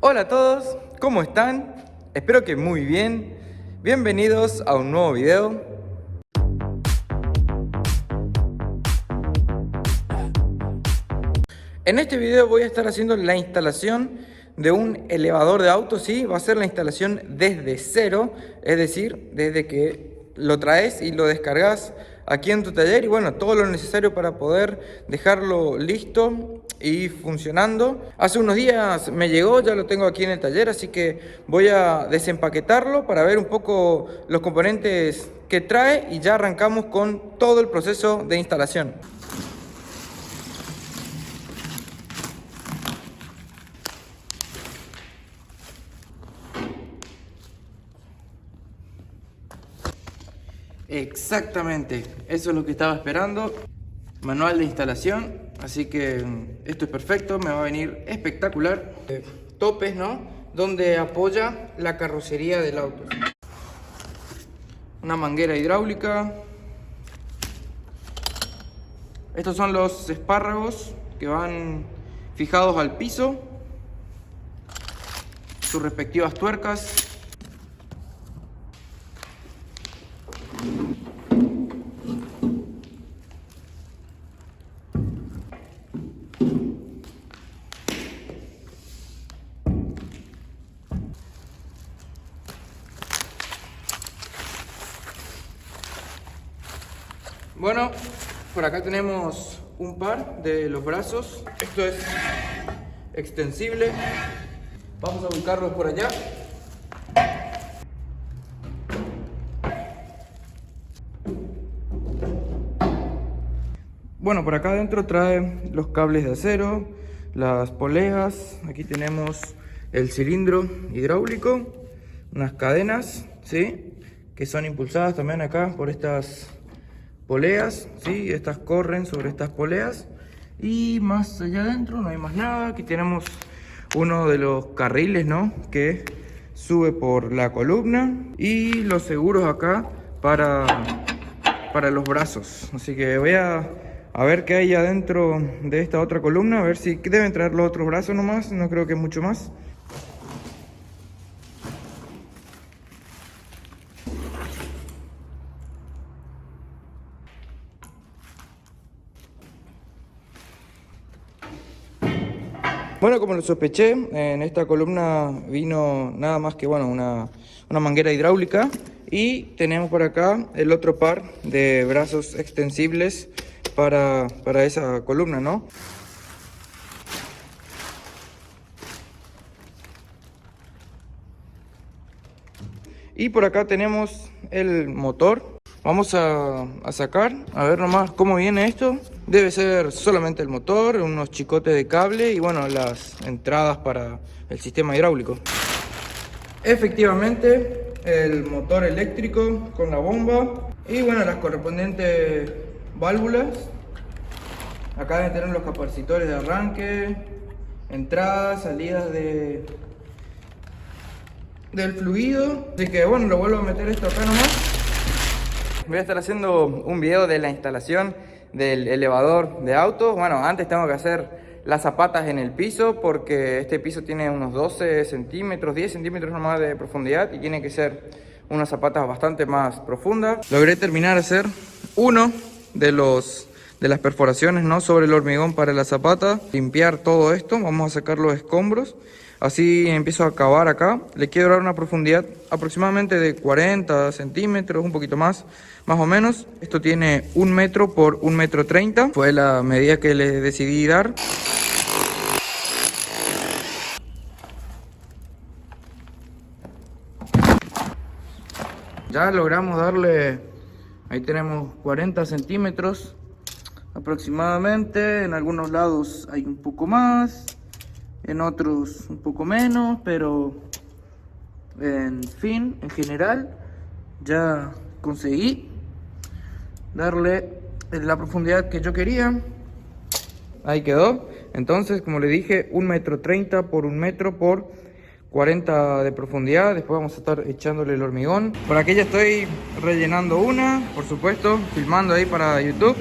Hola a todos, ¿cómo están? Espero que muy bien. Bienvenidos a un nuevo video. En este video voy a estar haciendo la instalación de un elevador de auto, ¿sí? Va a ser la instalación desde cero, es decir, desde que lo traes y lo descargas aquí en tu taller y bueno, todo lo necesario para poder dejarlo listo y funcionando. Hace unos días me llegó, ya lo tengo aquí en el taller, así que voy a desempaquetarlo para ver un poco los componentes que trae y ya arrancamos con todo el proceso de instalación. Exactamente, eso es lo que estaba esperando. Manual de instalación, así que esto es perfecto, me va a venir espectacular. Topes, ¿no? Donde apoya la carrocería del auto. Una manguera hidráulica. Estos son los espárragos que van fijados al piso. Sus respectivas tuercas. Bueno, por acá tenemos un par de los brazos. Esto es extensible. Vamos a ubicarlos por allá. Bueno, por acá adentro trae los cables de acero, las poleas. Aquí tenemos el cilindro hidráulico, unas cadenas, ¿sí? Que son impulsadas también acá por estas poleas, ¿sí? Estas corren sobre estas poleas. Y más allá adentro no hay más nada. Aquí tenemos uno de los carriles, ¿no? Que sube por la columna. Y los seguros acá para los brazos. Así que voy a ver qué hay adentro de esta otra columna. A ver si deben traer los otros brazos nomás. No creo que mucho más. Bueno, como lo sospeché, en esta columna vino nada más que bueno, una manguera hidráulica. Y tenemos por acá el otro par de brazos extensibles para esa columna, ¿no? Y por acá tenemos el motor. Vamos a sacar, a ver nomás cómo viene esto. Debe ser solamente el motor, unos chicotes de cable y bueno, las entradas para el sistema hidráulico. Efectivamente, el motor eléctrico con la bomba y bueno, las correspondientes válvulas. Acá deben tener los capacitores de arranque, entradas, salidas del fluido. Así que bueno, lo vuelvo a meter esto acá nomás. Voy a estar haciendo un video de la instalación del elevador de autos. Bueno, antes tengo que hacer las zapatas en el piso porque este piso tiene unos 12 centímetros, 10 centímetros nomás de profundidad y tiene que ser unas zapatas bastante más profundas. Logré terminar de hacer uno de las perforaciones, ¿no? Sobre el hormigón para la zapata. Limpiar todo esto, vamos a sacar los escombros. Así empiezo a cavar acá. Le quiero dar una profundidad aproximadamente de 40 centímetros, un poquito más o menos. Esto tiene 1 metro por 1,30 metros. Fue la medida que le decidí dar. Ya logramos darle, ahí tenemos 40 centímetros aproximadamente. En algunos lados hay un poco más, en otros un poco menos, pero en fin, en general ya conseguí darle la profundidad que yo quería. Ahí quedó. Entonces, como le dije, 1,30 metros por 1 metro por 40 de profundidad. Después vamos a estar echándole el hormigón. Por aquí ya estoy rellenando una, por supuesto, filmando ahí para YouTube.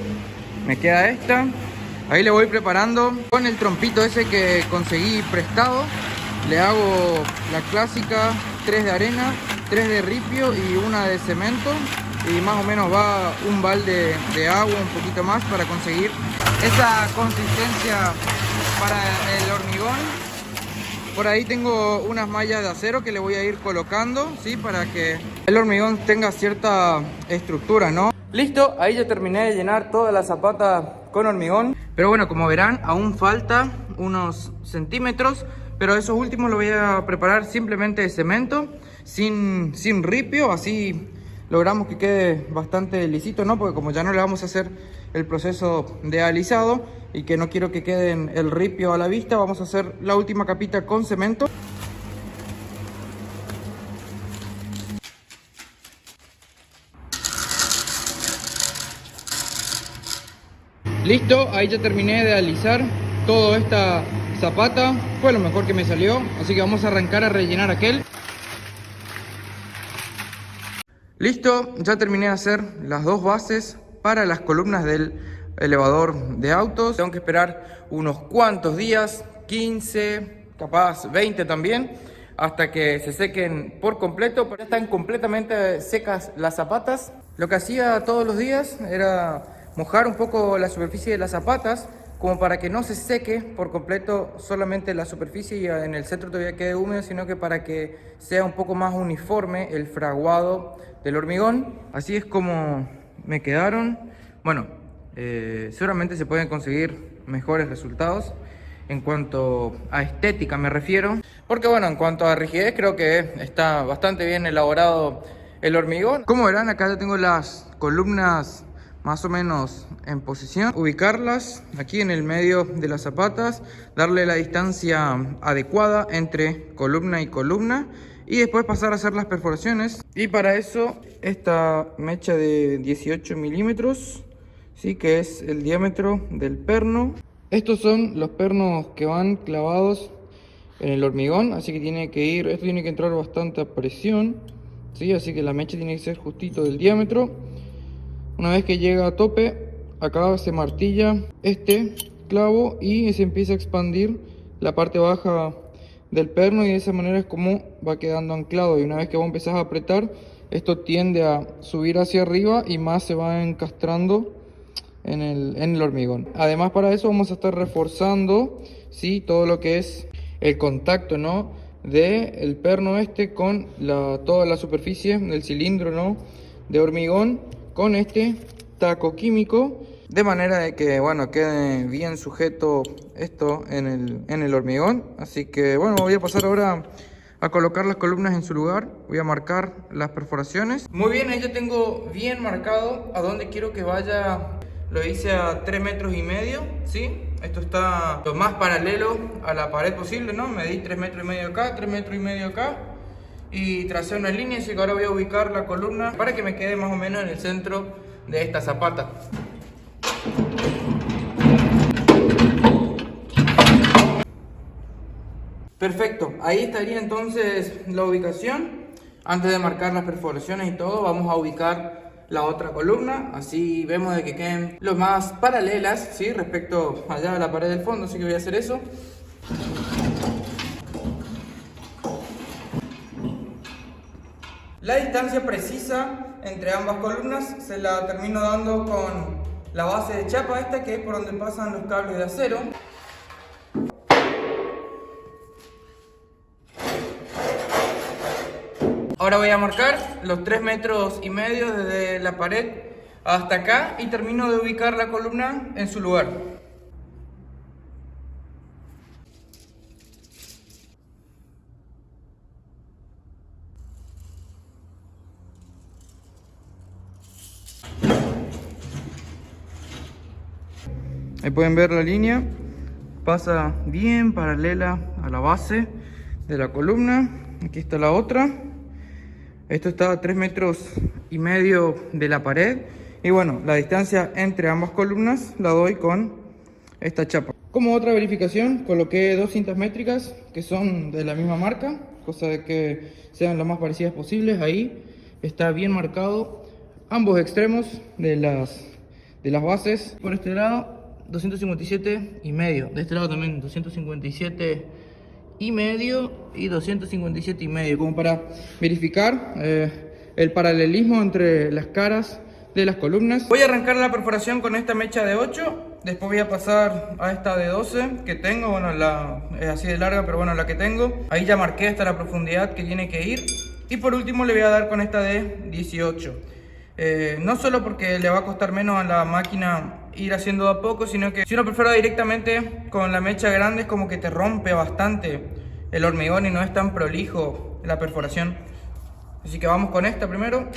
Me queda esta. Ahí le voy preparando con el trompito ese que conseguí prestado. Le hago la clásica 3 de arena, 3 de ripio y una de cemento. Y más o menos va un balde de agua, un poquito más, para conseguir esa consistencia para el hormigón. Por ahí tengo unas mallas de acero que le voy a ir colocando, ¿sí? Para que el hormigón tenga cierta estructura, ¿no? Listo, ahí ya terminé de llenar toda la zapata con hormigón. Pero bueno, como verán, aún falta unos centímetros. Pero esos últimos los voy a preparar simplemente de cemento, sin ripio, así logramos que quede bastante lisito, ¿no? Porque como ya no le vamos a hacer el proceso de alisado y que no quiero que quede el ripio a la vista, vamos a hacer la última capita con cemento. Listo, ahí ya terminé de alisar toda esta zapata. Fue lo mejor que me salió, así que vamos a arrancar a rellenar aquel. Listo, ya terminé de hacer las dos bases para las columnas del elevador de autos. Tengo que esperar unos cuantos días, 15, capaz 20 también, hasta que se sequen por completo. Pero ya están completamente secas las zapatas. Lo que hacía todos los días era mojar un poco la superficie de las zapatas, como para que no se seque por completo solamente la superficie y en el centro todavía quede húmedo, sino que para que sea un poco más uniforme el fraguado del hormigón. Así es como me quedaron. Bueno, seguramente se pueden conseguir mejores resultados en cuanto a estética me refiero, porque bueno, en cuanto a rigidez creo que está bastante bien elaborado el hormigón. Como verán, acá ya tengo las columnas más o menos en posición. Ubicarlas aquí en el medio de las zapatas, darle la distancia adecuada entre columna y columna y después pasar a hacer las perforaciones. Y para eso esta mecha de 18 milímetros, ¿sí? Que es el diámetro del perno. Estos son los pernos que van clavados en el hormigón, así que esto tiene que entrar bastante presión, ¿sí? Así que la mecha tiene que ser justito del diámetro. Una vez que llega a tope, acá se martilla este clavo y se empieza a expandir la parte baja del perno, y de esa manera es como va quedando anclado. Y una vez que vos empezás a apretar, esto tiende a subir hacia arriba y más se va encastrando en el hormigón. Además, para eso vamos a estar reforzando, ¿sí? Todo lo que es el contacto, ¿no? del perno con toda la superficie del cilindro, ¿no? de hormigón, con este taco químico, de manera de que bueno, quede bien sujeto esto en el hormigón. Así que bueno, voy a pasar ahora a colocar las columnas en su lugar. Voy a marcar las perforaciones. Muy bien, ahí ya tengo bien marcado a dónde quiero que vaya. Lo hice a 3,5 metros, ¿sí? Esto está lo más paralelo a la pared posible, ¿no? Medí 3,5 metros acá, 3,5 metros acá, y tracé una línea, así que ahora voy a ubicar la columna para que me quede más o menos en el centro de esta zapata. Perfecto, ahí estaría entonces la ubicación. Antes de marcar las perforaciones y todo, vamos a ubicar la otra columna, así vemos de que queden lo más paralelas, ¿sí? respecto allá a la pared del fondo, así que voy a hacer eso. La distancia precisa entre ambas columnas se la termino dando con la base de chapa esta, que es por donde pasan los cables de acero. Ahora voy a marcar los 3,5 metros desde la pared hasta acá y termino de ubicar la columna en su lugar. Ahí pueden ver la línea, pasa bien paralela a la base de la columna. Aquí está la otra. Esto está a 3,5 metros de la pared. Y bueno, la distancia entre ambas columnas la doy con esta chapa. Como otra verificación, coloqué 2 cintas métricas que son de la misma marca, cosa de que sean lo más parecidas posibles. Ahí está bien marcado ambos extremos de las bases. Por este lado 257,5, de este lado también 257,5. y 257,5, como para verificar el paralelismo entre las caras de las columnas. Voy a arrancar la perforación con esta mecha de 8, después voy a pasar a esta de 12 que tengo, bueno, es así de larga, pero bueno, la que tengo, ahí ya marqué hasta la profundidad que tiene que ir. Y por último le voy a dar con esta de 18. No solo porque le va a costar menos a la máquina ir haciendo de a poco, sino que si uno perfora directamente con la mecha grande es como que te rompe bastante el hormigón y no es tan prolijo la perforación. Así que vamos con esta primero.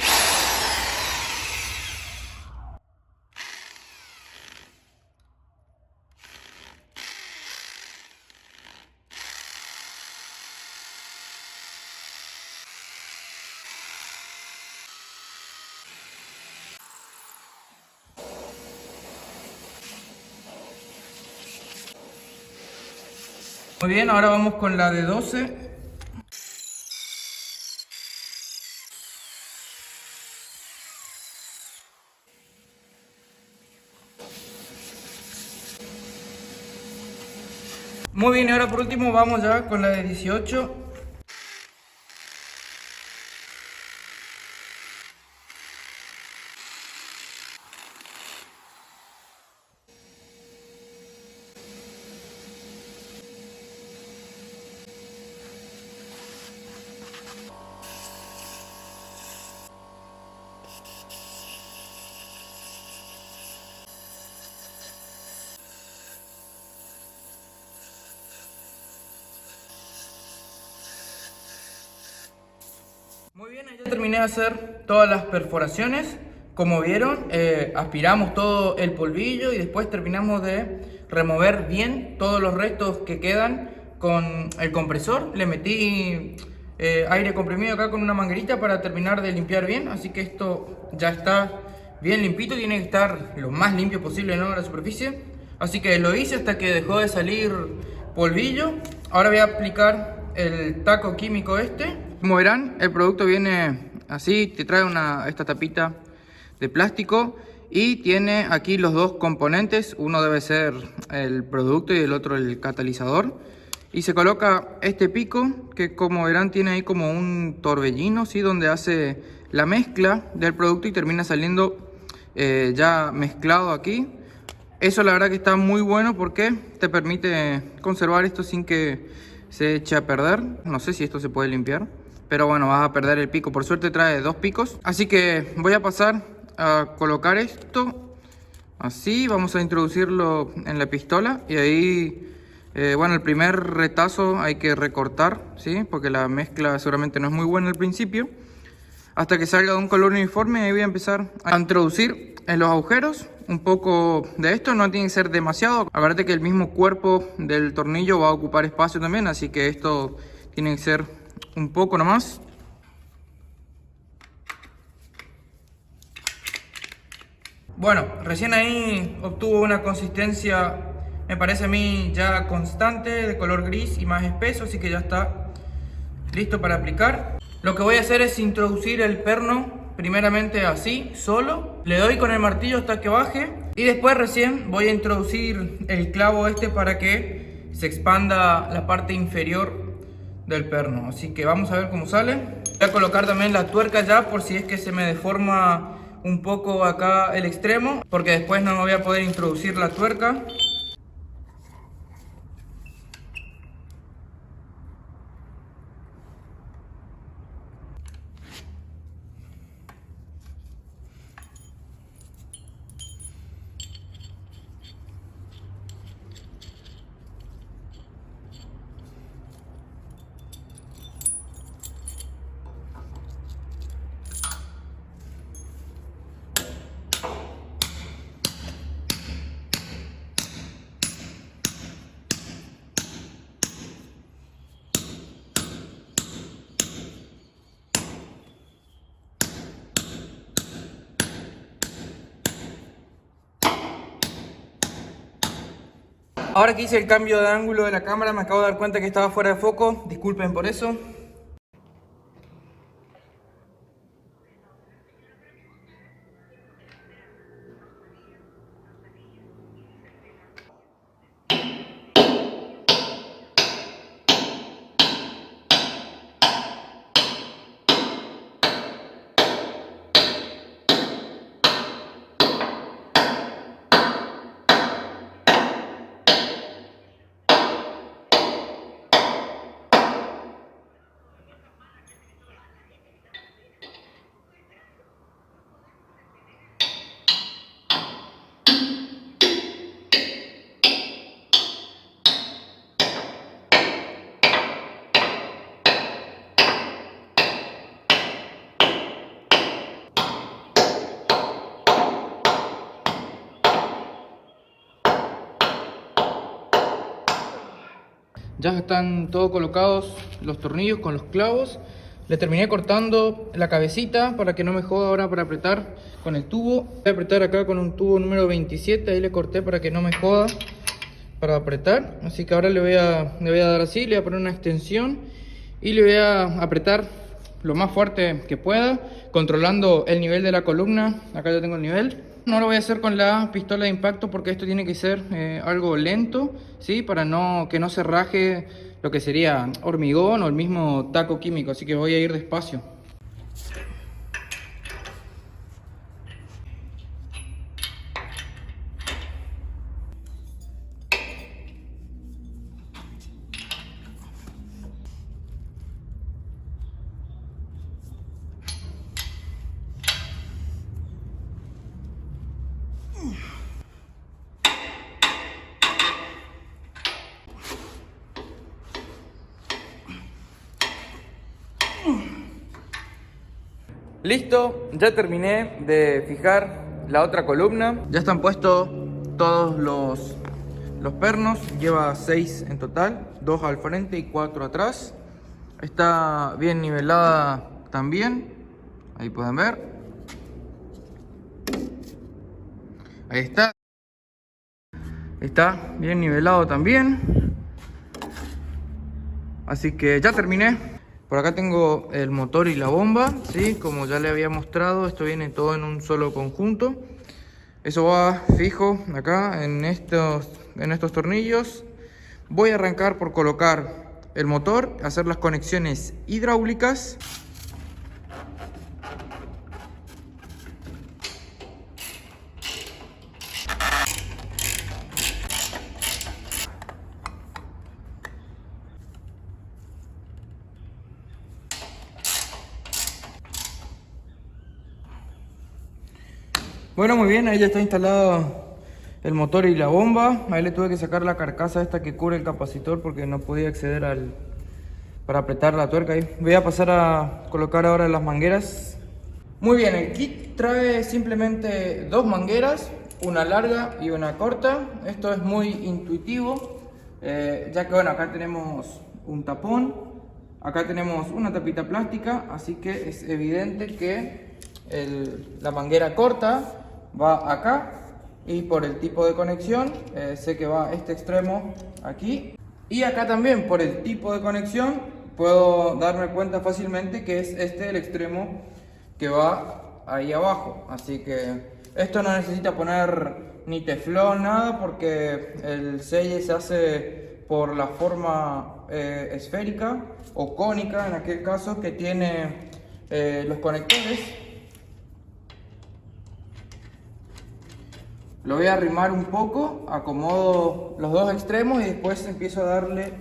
Muy bien, ahora vamos con la de 12. Muy bien, y ahora por último vamos ya con la de 18. Muy bien, ya terminé de hacer todas las perforaciones. Como vieron, aspiramos todo el polvillo y después terminamos de remover bien todos los restos que quedan con el compresor. Le metí aire comprimido acá con una manguerita para terminar de limpiar bien. Así que esto ya está bien limpito, tiene que estar lo más limpio posible, ¿no?, la superficie. Así que lo hice hasta que dejó de salir polvillo. Ahora voy a aplicar el taco químico este. Como verán, el producto viene así, te trae esta tapita de plástico y tiene aquí los dos componentes. Uno debe ser el producto y el otro el catalizador. Y se coloca este pico que, como verán, tiene ahí como un torbellino, ¿sí?, donde hace la mezcla del producto y termina saliendo ya mezclado aquí. Eso la verdad que está muy bueno porque te permite conservar esto sin que se eche a perder. No sé si esto se puede limpiar, pero bueno, vas a perder el pico. Por suerte trae dos picos. Así que voy a pasar a colocar esto así. Vamos a introducirlo en la pistola y ahí, bueno, el primer retazo hay que recortar, ¿sí?, porque la mezcla seguramente no es muy buena al principio. Hasta que salga de un color uniforme, ahí voy a empezar a introducir en los agujeros un poco de esto. No tiene que ser demasiado. Acuérdate que el mismo cuerpo del tornillo va a ocupar espacio también, así que esto tiene que ser un poco nomás. Bueno, recién ahí obtuvo una consistencia, me parece a mí, ya constante, de color gris y más espeso, así que ya está listo para aplicar. Lo que voy a hacer es introducir el perno primeramente así, solo. Le doy con el martillo hasta que baje y después recién voy a introducir el clavo este para que se expanda la parte inferior del perno. Así que vamos a ver cómo sale. Voy a colocar también la tuerca ya por si es que se me deforma un poco acá el extremo, porque después no me voy a poder introducir la tuerca. Ahora que hice el cambio de ángulo de la cámara, me acabo de dar cuenta que estaba fuera de foco. Disculpen por eso. Ya están todos colocados los tornillos con los clavos. Le terminé cortando la cabecita para que no me joda ahora para apretar con el tubo. Voy a apretar acá con un tubo número 27, ahí le corté para que no me joda para apretar. Así que ahora le voy a dar así, le voy a poner una extensión y le voy a apretar lo más fuerte que pueda, controlando el nivel de la columna. Acá ya tengo el nivel. No lo voy a hacer con la pistola de impacto porque esto tiene que ser algo lento, ¿sí? Para que no se raje lo que sería hormigón o el mismo taco químico, así que voy a ir despacio. Listo, ya terminé de fijar la otra columna. Ya están puestos todos los pernos. Lleva 6 en total, 2 al frente y 4 atrás. Está bien nivelada también. Ahí pueden ver. Ahí está. Está bien nivelado también. Así que ya terminé. Por acá tengo el motor y la bomba, ¿sí? Como ya le había mostrado, esto viene todo en un solo conjunto. Eso va fijo acá en estos tornillos. Voy a arrancar por colocar el motor, hacer las conexiones hidráulicas. Bueno, muy bien, ahí ya está instalado el motor y la bomba. Ahí le tuve que sacar la carcasa esta que cubre el capacitor porque no podía acceder para apretar la tuerca ahí. Voy a pasar a colocar ahora las mangueras. Muy bien, el kit trae simplemente 2 mangueras, una larga y una corta. Esto es muy intuitivo, ya que bueno, acá tenemos un tapón, acá tenemos una tapita plástica, así que es evidente que la manguera corta va acá, y por el tipo de conexión sé que va este extremo aquí, y acá también por el tipo de conexión puedo darme cuenta fácilmente que es este el extremo que va ahí abajo. Así que esto no necesita poner ni teflón, nada, porque el selle se hace por la forma esférica o cónica en aquel caso que tiene los conectores. Lo voy a arrimar un poco, acomodo los 2 extremos y después empiezo a darle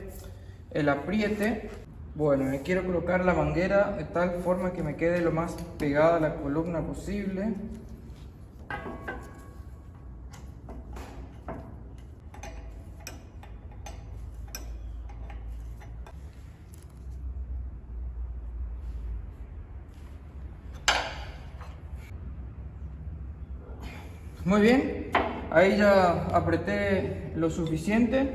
el apriete. Bueno, me quiero colocar la manguera de tal forma que me quede lo más pegada a la columna posible. Muy bien, ahí ya apreté lo suficiente,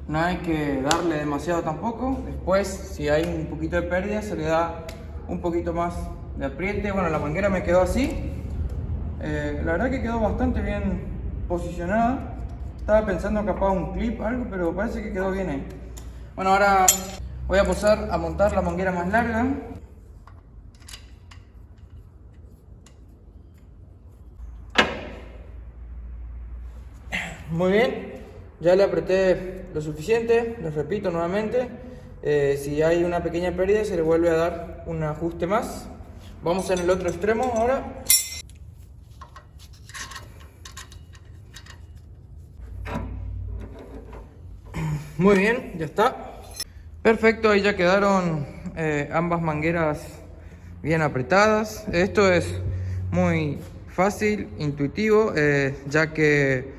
no hay que darle demasiado tampoco. Después, si hay un poquito de pérdida, se le da un poquito más de apriete. Bueno, la manguera me quedó así, la verdad que quedó bastante bien posicionada. Estaba pensando capaz un clip, algo, pero parece que quedó bien ahí. Bueno, ahora voy a pasar a montar la manguera más larga. Muy bien, ya le apreté lo suficiente, les repito nuevamente, si hay una pequeña pérdida se le vuelve a dar un ajuste más. Vamos en el otro extremo ahora. Muy bien, ya está. Perfecto, ahí ya quedaron ambas mangueras bien apretadas. Esto es muy fácil, intuitivo, ya que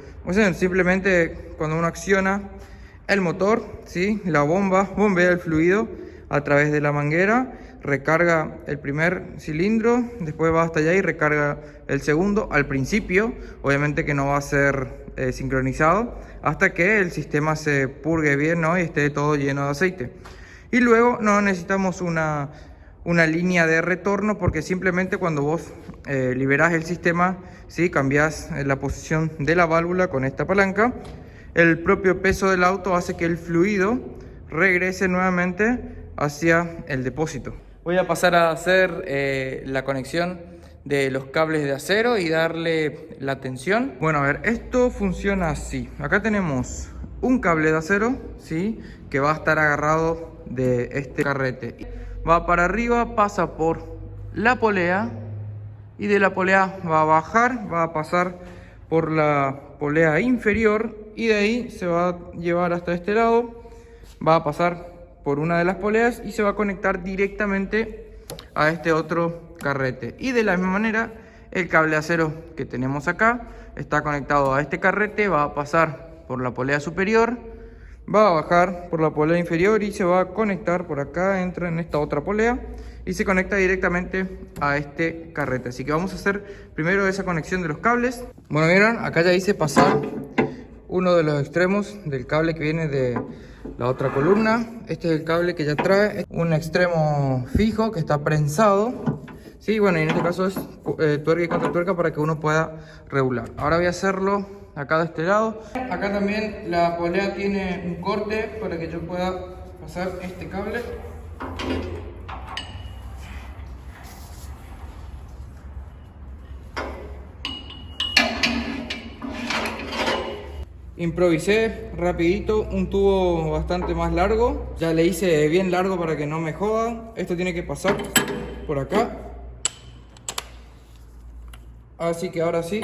simplemente cuando uno acciona el motor, ¿sí? La bomba bombea el fluido a través de la manguera, recarga el primer cilindro, después va hasta allá y recarga el segundo. Al principio, obviamente que no va a ser sincronizado hasta que el sistema se purgue bien, ¿no? Y esté todo lleno de aceite. Y luego no necesitamos una línea de retorno, porque simplemente cuando vos liberás el sistema, ¿sí? Cambiás la posición de la válvula con esta palanca, el propio peso del auto hace que el fluido regrese nuevamente hacia el depósito. Voy a pasar a hacer la conexión de los cables de acero y darle la tensión. Bueno, a ver, esto funciona así. Acá tenemos un cable de acero, ¿sí? Que va a estar agarrado de este carrete. Va para arriba, pasa por la polea y de la polea va a bajar, va a pasar por la polea inferior y de ahí se va a llevar hasta este lado, va a pasar por una de las poleas y se va a conectar directamente a este otro carrete. Y de la misma manera el cable de acero que tenemos acá está conectado a este carrete, va a pasar por la polea superior, va a bajar por la polea inferior y se va a conectar por acá, entra en esta otra polea y se conecta directamente a este carrete. Así que vamos a hacer primero esa conexión de los cables. Bueno, vieron, acá ya hice pasar uno de los extremos del cable que viene de la otra columna. Este es el cable que ya trae un extremo fijo que está prensado. Sí, bueno, y en este caso es tuerca y contra tuerca para que uno pueda regular. Ahora voy a hacerlo acá de este lado. Acá también la polea tiene un corte para que yo pueda pasar este cable. Improvisé rapidito un tubo bastante más largo. Ya le hice bien largo para que no me joda. Esto tiene que pasar por acá. Así que ahora sí.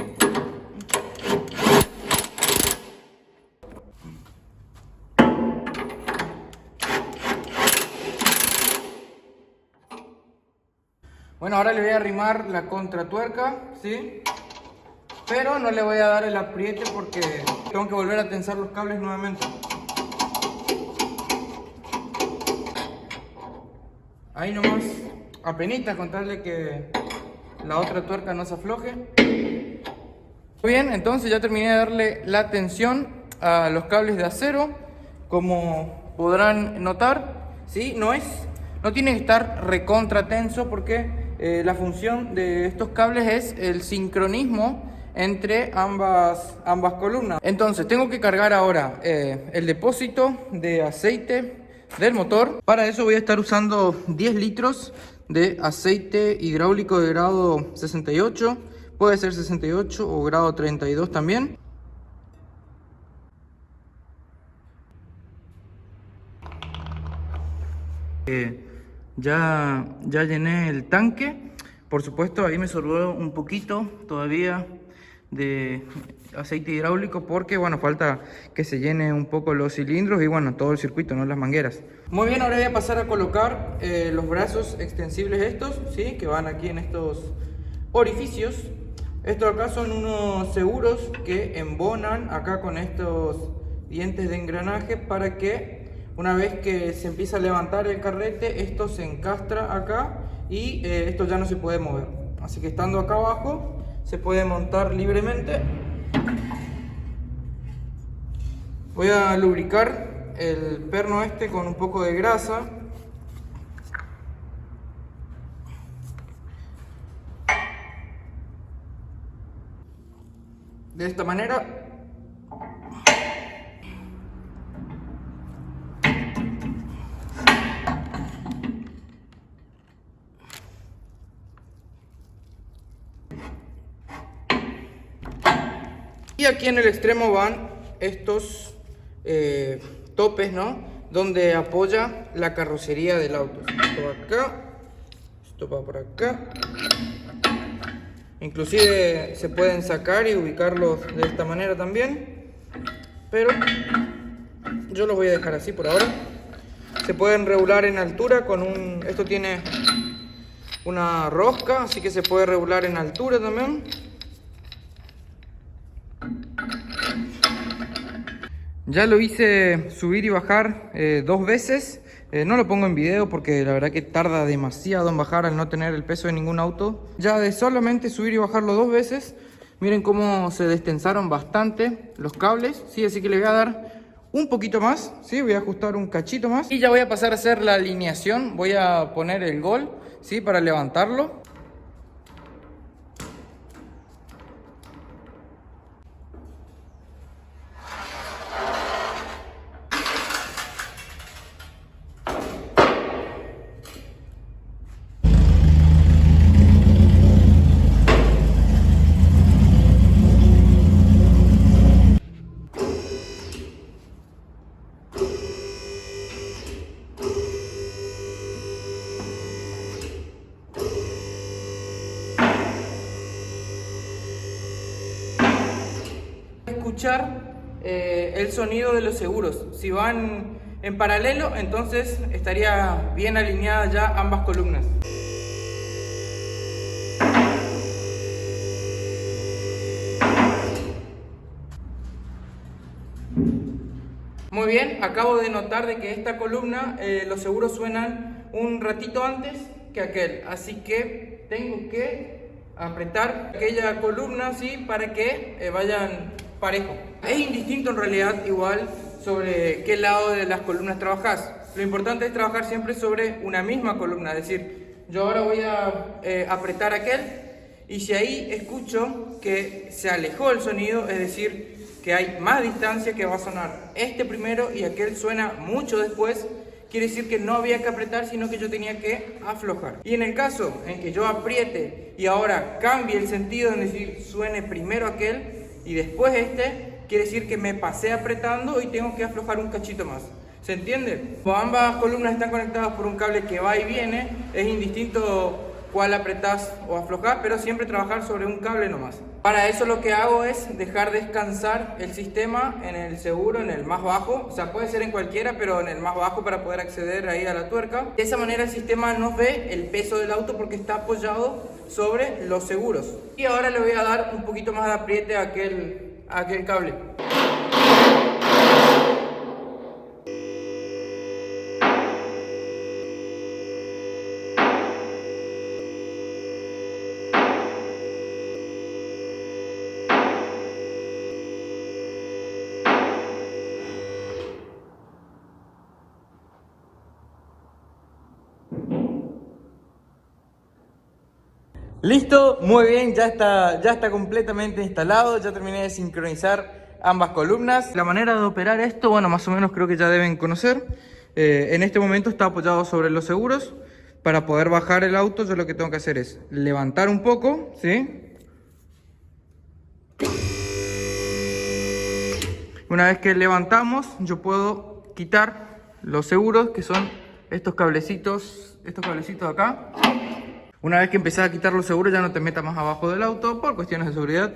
Bueno, ahora le voy a arrimar la contratuerca, ¿sí? Pero no le voy a dar el apriete porque tengo que volver a tensar los cables nuevamente. Ahí nomás, apenitas, contarle que la otra tuerca no se afloje. Muy bien, entonces ya terminé de darle la tensión a los cables de acero. Como podrán notar, ¿sí? No tiene que estar recontra tenso porque la función de estos cables es el sincronismo entre ambas columnas. Entonces tengo que cargar ahora el depósito de aceite del motor. Para eso voy a estar usando 10 litros de aceite hidráulico de grado 68. Puede ser 68 o grado 32 también. Ya llené el tanque. Por supuesto, ahí me sobró un poquito todavía de aceite hidráulico porque, bueno, falta que se llene un poco los cilindros y, bueno, todo el circuito, no las mangueras. Muy bien, ahora voy a pasar a colocar los brazos extensibles estos, ¿sí? Que van aquí en estos orificios. Estos acá son unos seguros que embonan acá con estos dientes de engranaje para que una vez que se empieza a levantar el carrete, esto se encastra acá y esto ya no se puede mover. Así que estando acá abajo se puede montar libremente. Voy a lubricar el perno este con un poco de grasa. De esta manera. Y aquí en el extremo van estos topes, ¿no? Donde apoya la carrocería del auto. Esto va acá, esto va por acá. Inclusive se pueden sacar y ubicarlos de esta manera también. Pero yo los voy a dejar así por ahora. Se pueden regular en altura con un... Esto tiene una rosca, así que se puede regular en altura también. Ya lo hice subir y bajar 2 veces. No lo pongo en video porque la verdad que tarda demasiado en bajar al no tener el peso de ningún auto. Ya de solamente subir y bajarlo 2 veces Miren cómo se destensaron bastante los cables, ¿sí? Así que le voy a dar un poquito más, ¿sí? Voy a ajustar un cachito más. Y ya voy a pasar a hacer la alineación. Voy a poner el gol, ¿sí? Para levantarlo. Escuchar el sonido de los seguros. Si van en paralelo, entonces estaría bien alineadas ya ambas columnas. Muy bien, acabo de notar de que esta columna los seguros suenan un ratito antes que aquel, así que tengo que apretar aquella columna así para que vayan parejo. Es indistinto en realidad igual sobre qué lado de las columnas trabajas. Lo importante es trabajar siempre sobre una misma columna, es decir, yo ahora voy a apretar aquel y si ahí escucho que se alejó el sonido, es decir, que hay más distancia, que va a sonar este primero y aquel suena mucho después, quiere decir que no había que apretar, sino que yo tenía que aflojar. Y en el caso en que yo apriete y ahora cambie el sentido, es decir, suene primero aquel y después este, quiere decir que me pasé apretando y tengo que aflojar un cachito más. ¿Se entiende? Como ambas columnas están conectadas por un cable que va y viene, es indistinto cuál apretás o aflojás, pero siempre trabajar sobre un cable nomás. Para eso lo que hago es dejar descansar el sistema en el seguro, en el más bajo, o sea, puede ser en cualquiera, pero en el más bajo para poder acceder ahí a la tuerca. De esa manera el sistema no ve el peso del auto porque está apoyado sobre los seguros. Y ahora le voy a dar un poquito más de apriete a aquel cable. Listo, muy bien, ya está completamente instalado, ya terminé de sincronizar ambas columnas. La manera de operar esto, bueno, más o menos creo que ya deben conocer. En este momento está apoyado sobre los seguros. Para poder bajar el auto, yo lo que tengo que hacer es levantar un poco, ¿sí? Una vez que levantamos, yo puedo quitar los seguros, que son estos cablecitos de acá. Una vez que empecé a quitar los seguros, ya no te metas más abajo del auto por cuestiones de seguridad.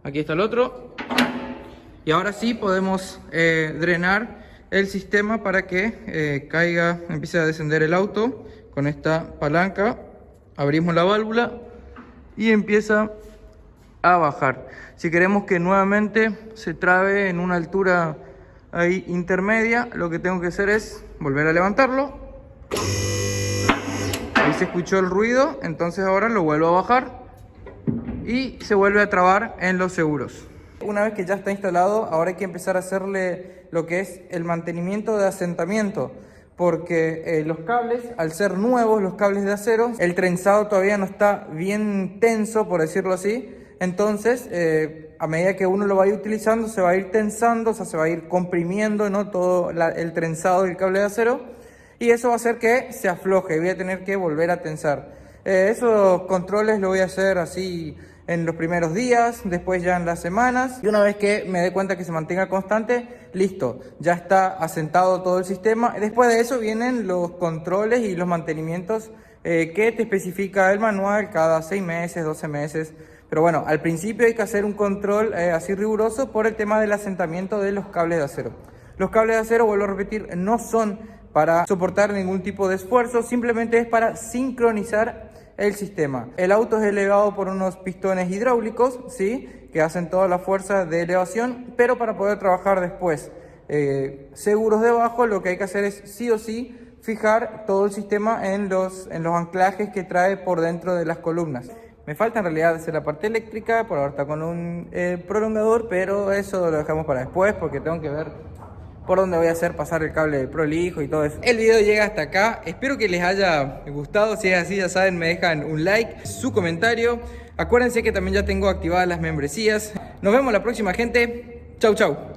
Aquí está el otro. Y ahora sí podemos drenar el sistema para que empiece a descender el auto. Con esta palanca abrimos la válvula y empieza a bajar. Si queremos que nuevamente se trabe en una altura ahí intermedia, lo que tengo que hacer es volver a levantarlo. Ahí se escuchó el ruido, entonces ahora lo vuelvo a bajar y se vuelve a trabar en los seguros. Una vez que ya está instalado, ahora hay que empezar a hacerle lo que es el mantenimiento de asentamiento, porque los cables, al ser nuevos, los cables de acero, el trenzado todavía no está bien tenso, por decirlo así. Entonces, a medida que uno lo va a ir utilizando, se va a ir tensando, o sea, se va a ir comprimiendo, ¿no? Todo el trenzado del cable de acero. Y eso va a hacer que se afloje y voy a tener que volver a tensar. Esos controles lo voy a hacer así en los primeros días, después ya en las semanas. Y una vez que me dé cuenta que se mantenga constante, listo, ya está asentado todo el sistema. Después de eso vienen los controles y los mantenimientos que te especifica el manual cada 6 meses, 12 meses. Pero bueno, al principio hay que hacer un control así riguroso por el tema del asentamiento de los cables de acero. Los cables de acero, vuelvo a repetir, no son para soportar ningún tipo de esfuerzo, simplemente es para sincronizar el sistema. El auto es elevado por unos pistones hidráulicos, ¿sí? Que hacen toda la fuerza de elevación, pero para poder trabajar después seguros debajo, lo que hay que hacer es sí o sí fijar todo el sistema en los anclajes que trae por dentro de las columnas. Me falta en realidad hacer la parte eléctrica, por ahora está con un prolongador, pero eso lo dejamos para después porque tengo que ver por dónde voy a hacer pasar el cable prolijo y todo eso. El video llega hasta acá, espero que les haya gustado. Si es así, ya saben, me dejan un like, su comentario. Acuérdense que también ya tengo activadas las membresías. Nos vemos la próxima, gente. Chau, chau.